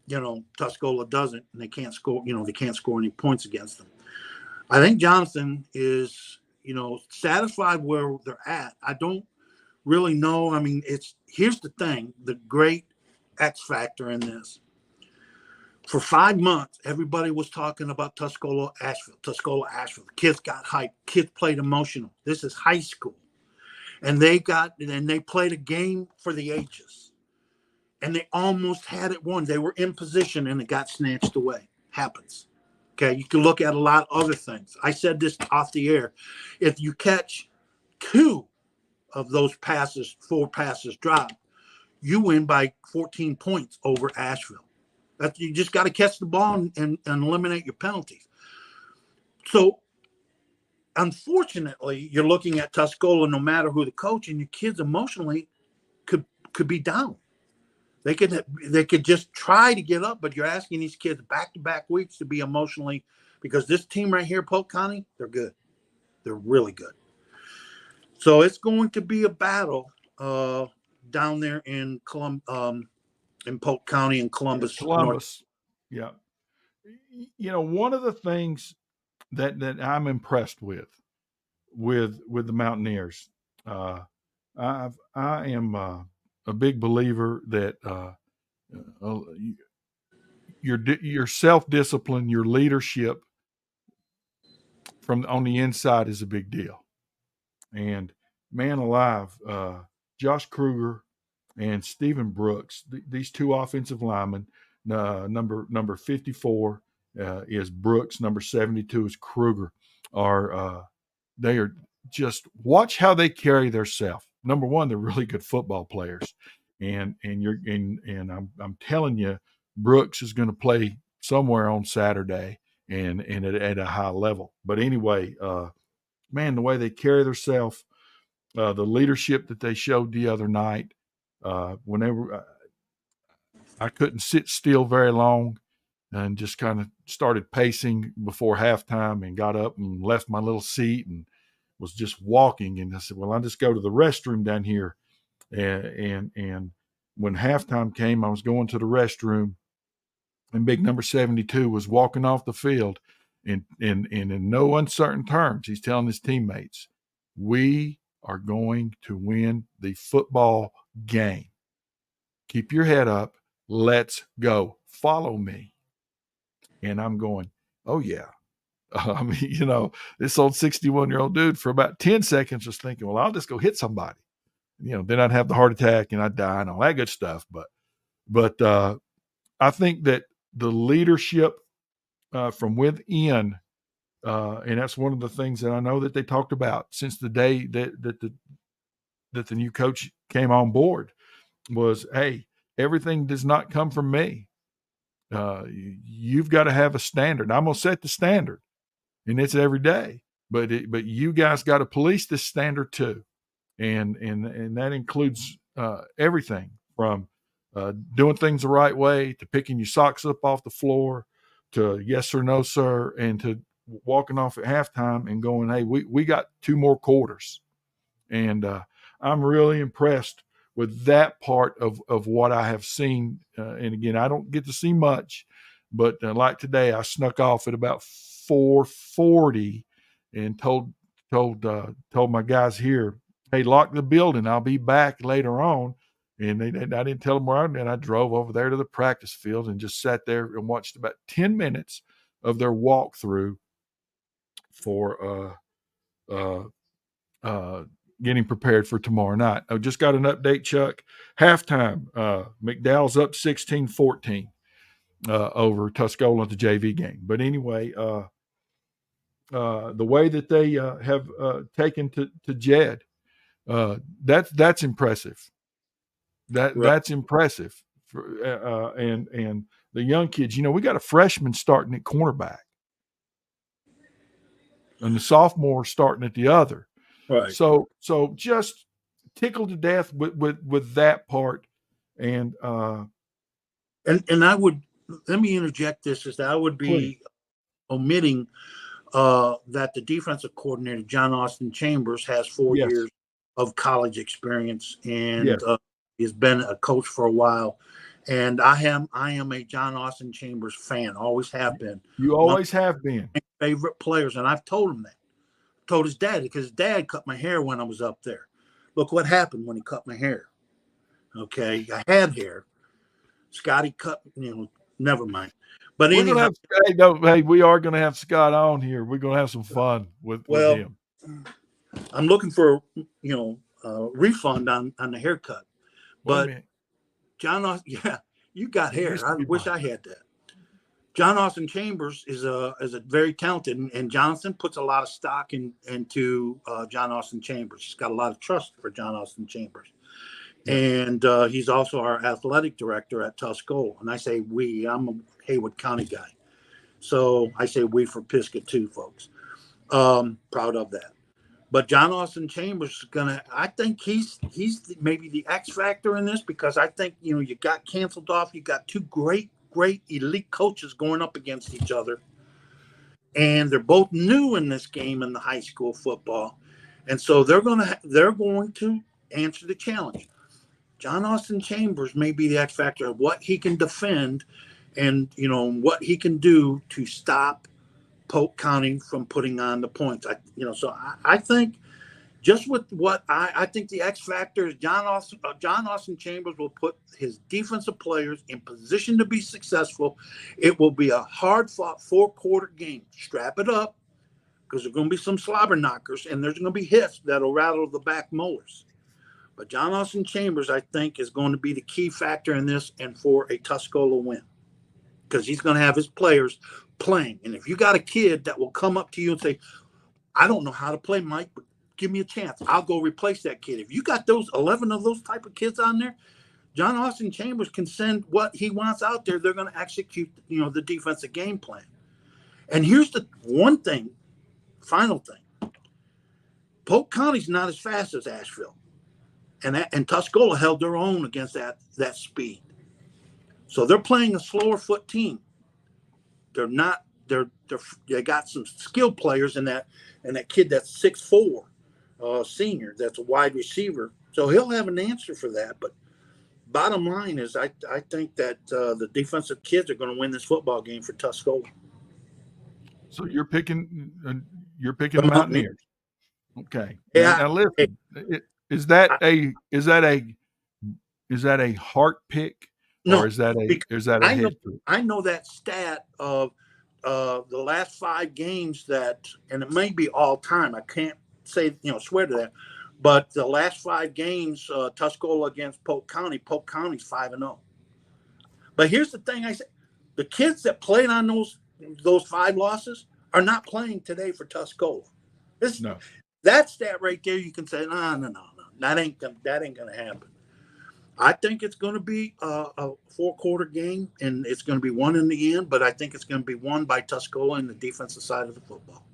Speaker 2: Tuscola doesn't, and they can't score, they can't score any points against them. I think Jonathan is, satisfied where they're at. I don't really know. I mean, here's the thing, the great X factor in this. For 5 months, everybody was talking about Tuscola, Asheville. The kids got hyped. Kids played emotional. This is high school. And they played a game for the ages. And they almost had it won. They were in position and it got snatched away. Happens. Okay, you can look at a lot of other things. I said this off the air. If you catch 2 of those passes, 4 passes dropped, you win by 14 points over Asheville. You just got to catch the ball and eliminate your penalties. So, unfortunately, you're looking at Tuscola, no matter who the coach, and your kids emotionally could be down. They could just try to get up, but you're asking these kids back-to-back weeks to be emotionally, because this team right here, Polk County, they're good. They're really good. So it's going to be a battle down there in Polk County and Columbus.
Speaker 1: Columbus. Yeah. One of the things that I'm impressed with the Mountaineers, I am a big believer that your self-discipline, your leadership on the inside is a big deal. And man alive, Josh Kruger and Stephen Brooks, these 2 offensive linemen, number 54 is Brooks, number 72 is Kruger, they are just, watch how they carry themselves. Number one, they're really good football players, and I'm telling you, Brooks is going to play somewhere on Saturday and at a high level. But anyway, man, the way they carry themselves, the leadership that they showed the other night, whenever I couldn't sit still very long, and just kind of started pacing before halftime and got up and left my little seat and was just walking. And I said, well, I'll just go to the restroom down here. And when halftime came, I was going to the restroom, and big number 72 was walking off the field. And in no uncertain terms, he's telling his teammates, we are going to win the football game. Keep your head up. Let's go. Follow me. And I'm going, oh, yeah. I mean, this old 61-year-old dude for about 10 seconds was thinking, well, I'll just go hit somebody. Then I'd have the heart attack and I'd die and all that good stuff. But I think that the leadership from within, and that's one of the things that I know that they talked about since the day that the new coach came on board was, hey, everything does not come from me. You've got to have a standard. I'm gonna set the standard, and it's every day. But you guys got to police this standard too, and that includes everything from doing things the right way to picking your socks up off the floor to yes or no sir, and to walking off at halftime and going, hey, we got 2 more quarters. And I'm really impressed with that part of what I have seen. And again, I don't get to see much, but like today, I snuck off at about 4:40 and told my guys here, hey, lock the building. I'll be back later on. And I didn't tell them where I'm. And I drove over there to the practice field and just sat there and watched about 10 minutes of their walkthrough for getting prepared for tomorrow night. I just got an update, Chuck. Halftime, McDowell's up 16-14 over Tuscola at the JV game. But anyway, the way that they have taken to Jed, that's impressive. That's impressive. And the young kids, we got a freshman starting at cornerback and the sophomore starting at the other.
Speaker 2: Right.
Speaker 1: So just tickled to death with that part. And
Speaker 2: I would, let me interject this, is that I would be
Speaker 1: please.
Speaker 2: omitting that the defensive coordinator, John Austin Chambers, has 4
Speaker 1: Yes.
Speaker 2: years of college experience and
Speaker 1: Yes.
Speaker 2: he's been a coach for a while. And I am a John Austin Chambers fan, always have been.
Speaker 1: You always have been.
Speaker 2: My favorite players, and I've told him that. Told his dad, because his dad cut my hair when I was up there. Look what happened when he cut my hair. Okay, I had hair. Scotty cut, never mind. But
Speaker 1: We're
Speaker 2: anyhow,
Speaker 1: we are going to have Scott on here. We're going to have some fun with him.
Speaker 2: I'm looking for refund on the haircut. But John Austin, yeah, you got hair. I wish I had that. John Austin Chambers is a very talented, and Jonathan puts a lot of stock into John Austin Chambers. He's got a lot of trust for John Austin Chambers. Yeah. And he's also our athletic director at Tuscola. And I say we, I'm a Haywood County guy. So I say we for Pisgah too, folks. Proud of that. But John Austin Chambers is I think he's maybe the X factor in this, because I think, you got canceled off. You got 2 great elite coaches going up against each other. And they're both new in this game in the high school football. And so they're going to answer the challenge. John Austin Chambers may be the X factor of what he can defend and, what he can do to stop Polk County from putting on the points. I think just with what I think the X factor is, John Austin Chambers will put his defensive players in position to be successful. It will be a hard-fought 4-quarter game. Strap it up, because there's going to be some slobber knockers, and there's going to be hits that'll rattle the back molars. But John Austin Chambers, I think, is going to be the key factor in this and for a Tuscola win, because he's going to have his players playing. And if you got a kid that will come up to you and say, I don't know how to play, Mike, but give me a chance, I'll go replace that kid. If you got those 11 of those type of kids on there, John Austin Chambers can send what he wants out there. They're going to execute, the defensive game plan. And here's the one thing, final thing. Polk County's not as fast as Asheville. And Tuscola held their own against that speed. So they're playing a slower foot team. They got some skilled players in that, and that kid that's 6'4", senior, that's a wide receiver. So he'll have an answer for that. But bottom line is, I think that the defensive kids are going to win this football game for Tuscola.
Speaker 1: So you're picking the Mountaineers. Okay.
Speaker 2: Yeah.
Speaker 1: Now listen, is that a heart pick?
Speaker 2: No,
Speaker 1: or is that a head pick?
Speaker 2: I know that stat of the last 5 games and it may be all time. I can't say, swear to that, but the last 5 games, Tuscola against Polk County's 5-0. But here's the thing I say, The kids that played on those 5 losses are not playing today for Tuscola.
Speaker 1: No.
Speaker 2: That stat right there, you can say, no. That ain't gonna happen. I think it's going to be a 4-quarter game, and it's going to be won in the end. But I think it's going to be won by Tuscola in the defensive side of the football.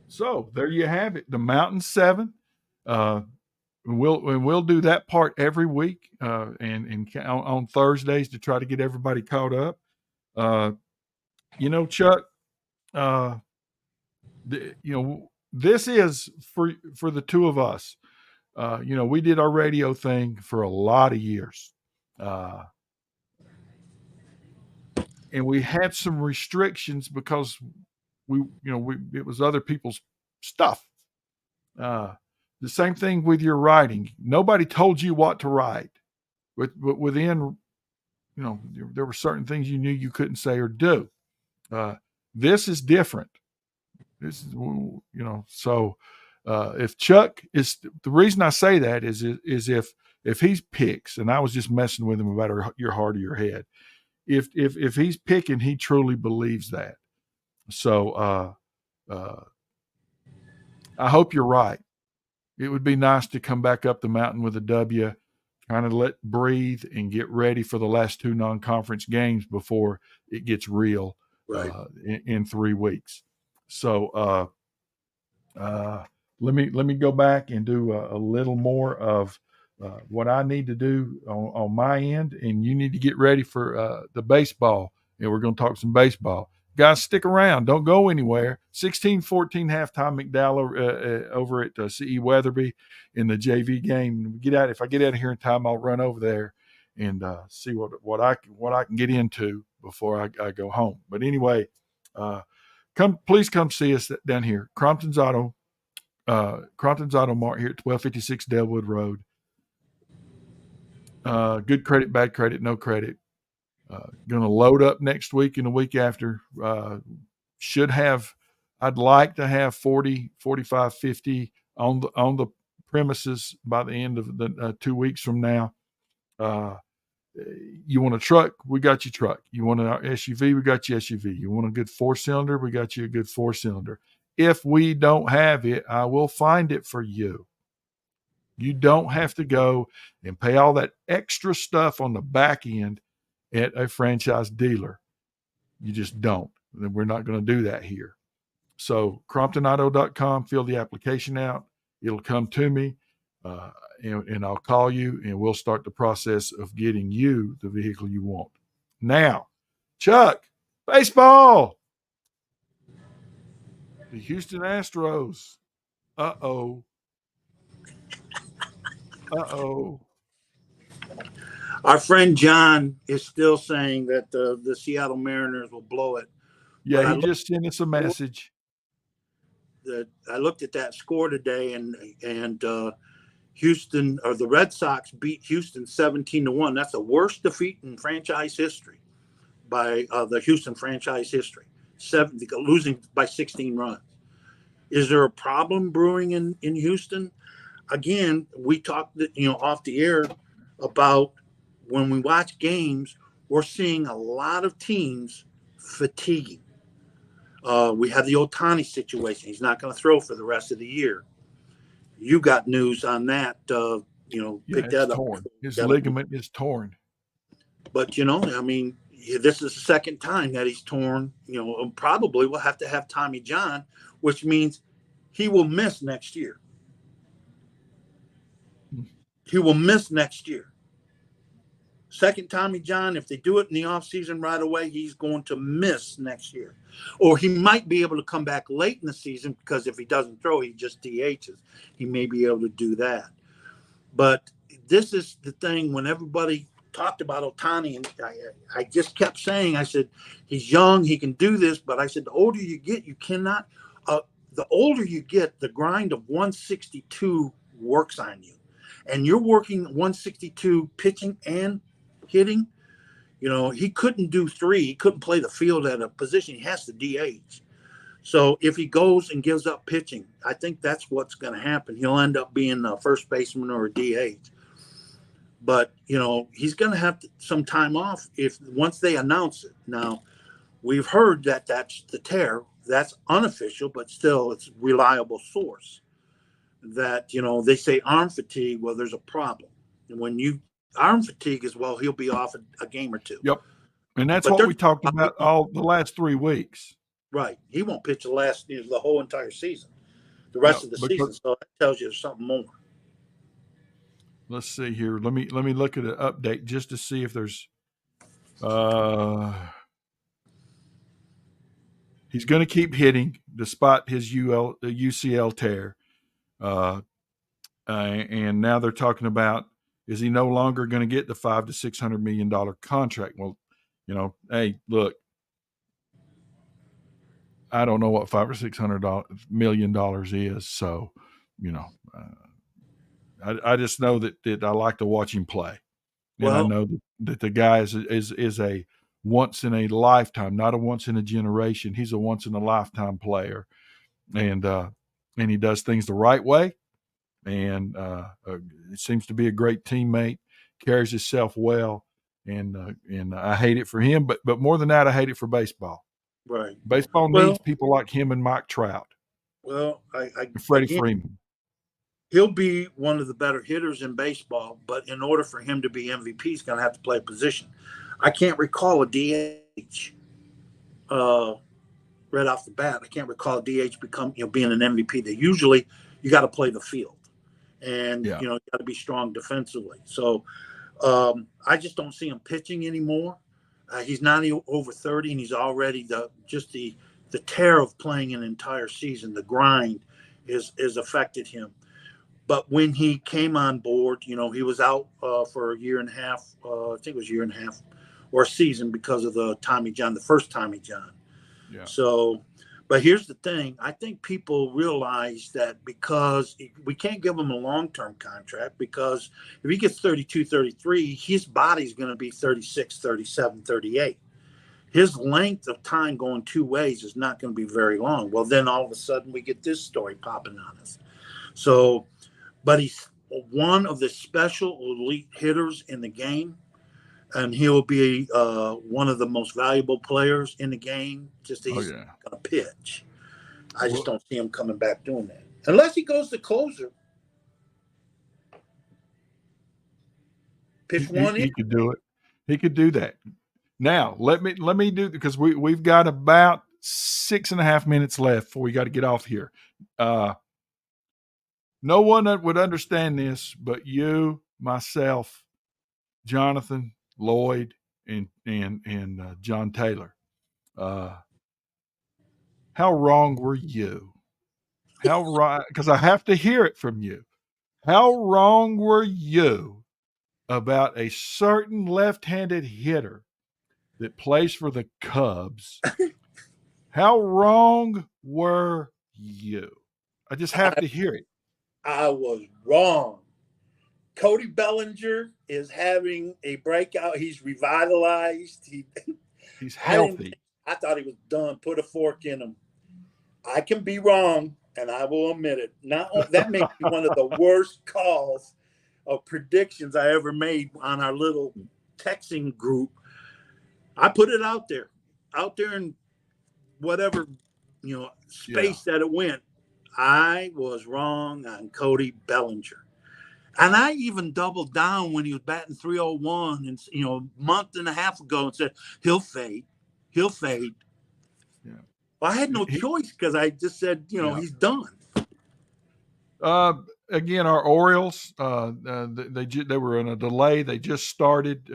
Speaker 1: So there you have it. The Mountain 7. We'll do that part every week, and on Thursdays to try to get everybody caught up. Chuck, this is for the two of us. We did our radio thing for a lot of years, and we had some restrictions because it was other people's stuff. The same thing with your writing. Nobody told you what to write, but within, there were certain things you knew you couldn't say or do. This is different. This is, so if Chuck is, the reason I say that is if he's picks, and I was just messing with him about your heart or your head. If he's picking, he truly believes that. So I hope you're right. It would be nice to come back up the mountain with a W, kind of breathe and get ready for the last 2 non-conference games before it gets real in 3 weeks. So let me go back and do a little more of what I need to do on my end, and you need to get ready for the baseball, and we're going to talk some baseball. Guys, stick around. Don't go anywhere. 16-14 halftime, McDowell over at CE Weatherby in the JV game. If I get out of here in time, I'll run over there and see what I can get into before I go home. But anyway, please come see us down here. Crompton's Auto Mart here at 1256 Delwood Road. Good credit, bad credit, no credit. Going to load up next week and the week after. I'd like to have 40, 45, 50 on the premises by the end of the 2 weeks from now. You want a truck? We got you truck. You want an SUV? We got you SUV. You want a good 4-cylinder? We got you a good 4-cylinder. If we don't have it, I will find it for you. You don't have to go and pay all that extra stuff on the back end at a franchise dealer. You just don't. And we're not going to do that here. So CromptonAuto.com, fill the application out. It'll come to me, and I'll call you, and we'll start the process of getting you the vehicle you want. Now, Chuck, baseball. The Houston Astros. Uh-oh.
Speaker 2: Our friend John is still saying that the Seattle Mariners will blow it.
Speaker 1: Yeah, he just sent us a message.
Speaker 2: I looked at that score today, and Houston, or the Red Sox, beat Houston 17-1. That's the worst defeat in franchise history by the Houston franchise history. Losing by 16 runs. Is there a problem brewing in Houston? Again, we talked, off the air about when we watch games, we're seeing a lot of teams fatiguing. We have the Ohtani situation. He's not going to throw for the rest of the year. You got news on that? Pick that up.
Speaker 1: Torn. His ligament is torn.
Speaker 2: But this is the second time that he's torn. Probably we'll have to have Tommy John, which means he will miss next year. He will miss next year. Second Tommy John, if they do it in the offseason right away, he's going to miss next year. Or he might be able to come back late in the season, because if he doesn't throw, he just DHs. He may be able to do that. But this is the thing, when everybody talked about Ohtani, and I just kept saying, I said, he's young, he can do this. But I said, the older you get, you cannot. The older you get, the grind of 162 works on you. And you're working 162 pitching and hitting. He couldn't do 3. He couldn't play the field at a position. He has to DH. So if he goes and gives up pitching, I think that's what's going to happen. He'll end up being a first baseman or a DH. But he's going to have some time off if once they announce it. Now, we've heard that that's the tear. That's unofficial, but still, it's a reliable source. That they say arm fatigue. Well, there's a problem. And when you arm fatigue is, well, he'll be off a game or two.
Speaker 1: Yep. And that's
Speaker 2: But
Speaker 1: what
Speaker 2: there's
Speaker 1: we talked about all the last 3 weeks.
Speaker 2: right. He won't pitch the whole entire season, the
Speaker 1: Yep.
Speaker 2: rest of the season. So that tells you there's something more.
Speaker 1: Let's see here. Let me look at an update just to see if there's. He's going to keep hitting despite his UCL tear, and now they're talking about, is he no longer going to get the $500 to $600 million contract? Well, hey, look, I don't know what $500 or $600 million is, so I just know that I like to watch him play, and I know that the guy is a once in a lifetime, not a once in a generation. He's a once in a lifetime player, and he does things the right way, and it seems to be a great teammate, carries himself well, and I hate it for him, but more than that, I hate it for baseball.
Speaker 2: Right.
Speaker 1: Baseball needs people like him and Mike Trout.
Speaker 2: Well,
Speaker 1: and Freddie Freeman.
Speaker 2: He'll be one of the better hitters in baseball, but in order for him to be MVP, he's going to have to play a position. I can't recall a DH right off the bat. I can't recall a DH being an MVP. They usually you got to play the field, and you got to be strong defensively. So I just don't see him pitching anymore. He's not over 30, and he's already the tear of playing an entire season. The grind is affected him. But when he came on board, he was out for a year and a half. I think it was a year and a half or a season because of the first Tommy John.
Speaker 1: Yeah.
Speaker 2: So, but here's the thing. I think people realize that because we can't give him a long-term contract, because if he gets 32, 33, his body's going to be 36, 37, 38. His length of time going two ways is not going to be very long. Well, then all of a sudden we get this story popping on us. So, but he's one of the special elite hitters in the game, and he'll be one of the most valuable players in the game. Just that he's going to pitch. I just don't see him coming back doing that unless he goes to closer. Pitch one.
Speaker 1: He could do it. He could do that. Now let me do, because we've got about 6.5 minutes left before we got to get off here. No one that would understand this but you, myself, Jonathan, Lloyd, and John Taylor. How wrong were you? How right? Because I have to hear it from you. How wrong were you about a certain left-handed hitter that plays for the Cubs? How wrong were you? I just have to hear it.
Speaker 2: I was wrong. Cody Bellinger is having a breakout. He's revitalized.
Speaker 1: He's healthy.
Speaker 2: I thought he was done. Put a fork in him. I can be wrong, and I will admit it. That may be one of the worst calls of predictions I ever made on our little texting group. I put it out there in whatever space that it went. I was wrong on Cody Bellinger. And I even doubled down when he was batting 301 and a month and a half ago and said, he'll fade. Yeah. Well, I had no choice because I just said, he's done.
Speaker 1: Again, our Orioles, they were in a delay. They just started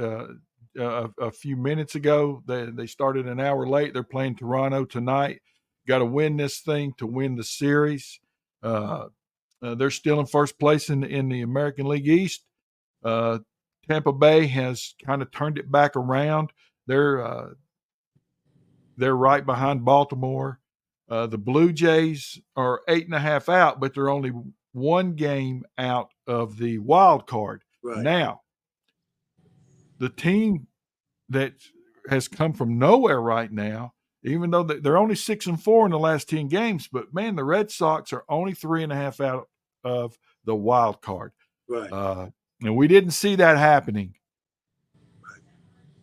Speaker 1: a few minutes ago. They started an hour late. They're playing Toronto tonight. Got to win this thing to win the series. They're still in first place in the American League East. Tampa Bay has kind of turned it back around. They're right behind Baltimore. The Blue Jays are 8.5 out, but they're only one game out of the wild card.
Speaker 2: Right.
Speaker 1: Now, the team that has come from nowhere right now, even though they're only 6-4 in the last 10 games, but the Red Sox are only 3.5 out of the wild card.
Speaker 2: Right.
Speaker 1: And we didn't see that happening.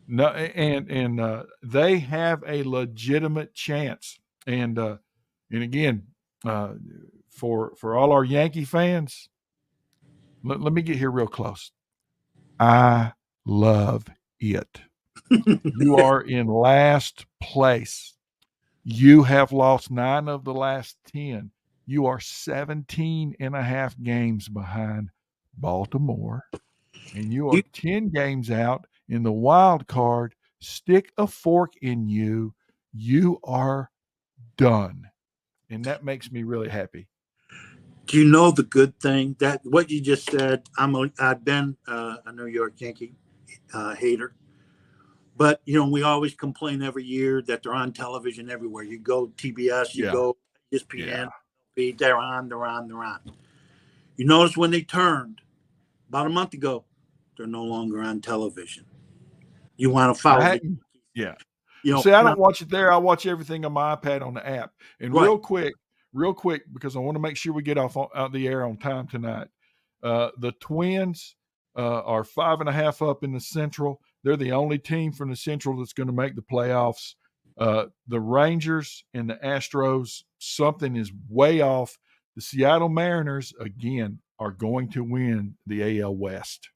Speaker 1: No, and they have a legitimate chance. And again, for all our Yankee fans, let me get here real close. I love it. You are in last place. You have lost 9 of the last 10. You are 17 and a half games behind Baltimore, and you are 10 games out in the wild card. Stick a fork in you. You are done. And that makes me really happy.
Speaker 2: Do you know the good thing that what you just said? I've been a New York Yankee hater, but we always complain every year that they're on television everywhere. You go TBS, you
Speaker 1: Yeah.
Speaker 2: go ESPN, they're on. You notice when they turned about a month ago, they're no longer on television. You want to follow?
Speaker 1: Yeah. See, I don't watch it there. I watch everything on my iPad on the app. And
Speaker 2: Right.
Speaker 1: real quick, because I want to make sure we get out the air on time tonight. The Twins are 5.5 up in the Central. They're the only team from the Central that's going to make the playoffs. The Rangers and the Astros, something is way off. The Seattle Mariners, again, are going to win the AL West.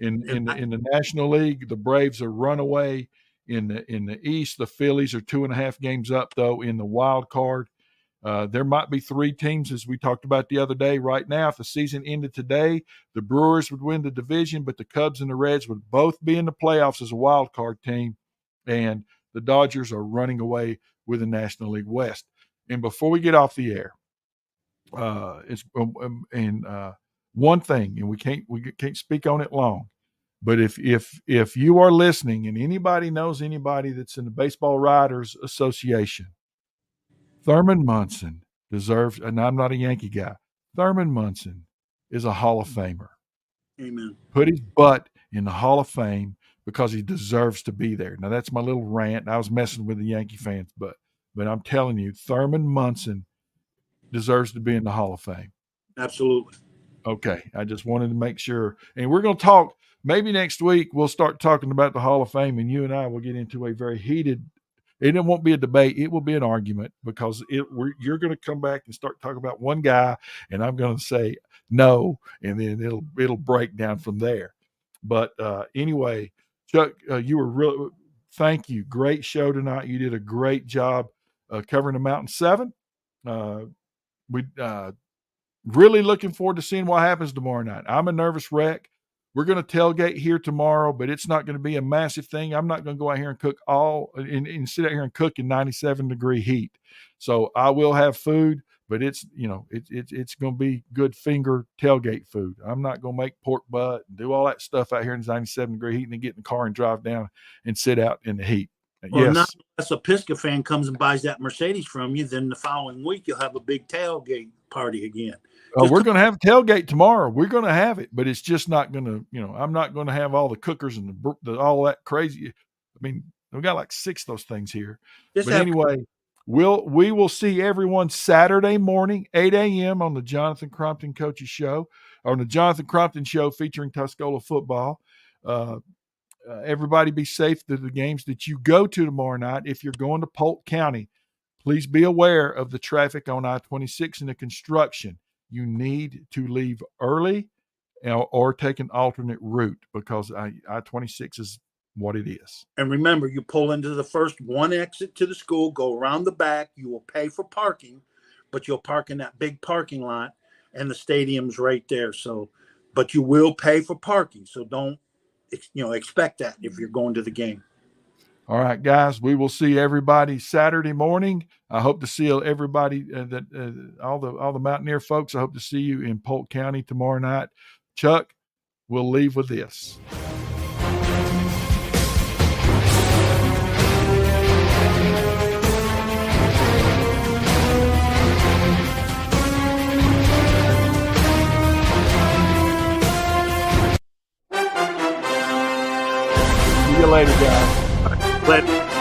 Speaker 1: In the National League, the Braves are runaway. In the East, the Phillies are 2.5 games up, though, in the wild card. There might be 3 teams, as we talked about the other day. Right now, if the season ended today, the Brewers would win the division, but the Cubs and the Reds would both be in the playoffs as a wild card team, and the Dodgers are running away with the National League West. And before we get off the air, one thing, and we can't speak on it long, but if you are listening and anybody knows anybody that's in the Baseball Writers Association, Thurman Munson deserves, and I'm not a Yankee guy, Thurman Munson is a Hall of Famer.
Speaker 2: Amen.
Speaker 1: Put his butt in the Hall of Fame because he deserves to be there. Now, that's my little rant. I was messing with the Yankee fans, but I'm telling you, Thurman Munson deserves to be in the Hall of Fame.
Speaker 2: Absolutely.
Speaker 1: Okay. I just wanted to make sure. And we're going to talk, maybe next week, we'll start talking about the Hall of Fame, and you and I will get into a very heated, and it won't be a debate. It will be an argument because you're going to come back and start talking about one guy, and I'm going to say no, and then it'll break down from there. But anyway, Chuck, you were really, thank you. Great show tonight. You did a great job covering the Mountain 7. We really looking forward to seeing what happens tomorrow night. I'm a nervous wreck. We're going to tailgate here tomorrow, but it's not going to be a massive thing. I'm not going to go out here and cook and sit out here and cook in 97-degree heat. So I will have food, but it's going to be good finger tailgate food. I'm not going to make pork butt and do all that stuff out here in 97-degree heat and then get in the car and drive down and sit out in the heat.
Speaker 2: Well, not unless a Pisca fan comes and buys that Mercedes from you, then the following week you'll have a big tailgate party again.
Speaker 1: We're going to have a tailgate tomorrow. We're going to have it, but it's just not going to, I'm not going to have all the cookers and all that crazy. I mean, we've got like 6 of those things here. But anyway, we will see everyone Saturday morning, 8 a.m. on the Jonathan Crompton Coaches Show, or on the Jonathan Crompton Show featuring Tuscola football. Everybody be safe to the games that you go to tomorrow night. If you're going to Polk County, please be aware of the traffic on I-26 and the construction. You need to leave early or take an alternate route because I-26 is what it is.
Speaker 2: And remember, you pull into the first one exit to the school, go around the back. You will pay for parking, but you'll park in that big parking lot, and the stadium's right there. So, but you will pay for parking. So don't, expect that if you're going to the game.
Speaker 1: All right, guys, we will see everybody Saturday morning. I hope to see everybody, all the Mountaineer folks. I hope to see you in Polk County tomorrow night. Chuck, we'll leave with this. See you later, guys.
Speaker 2: Later.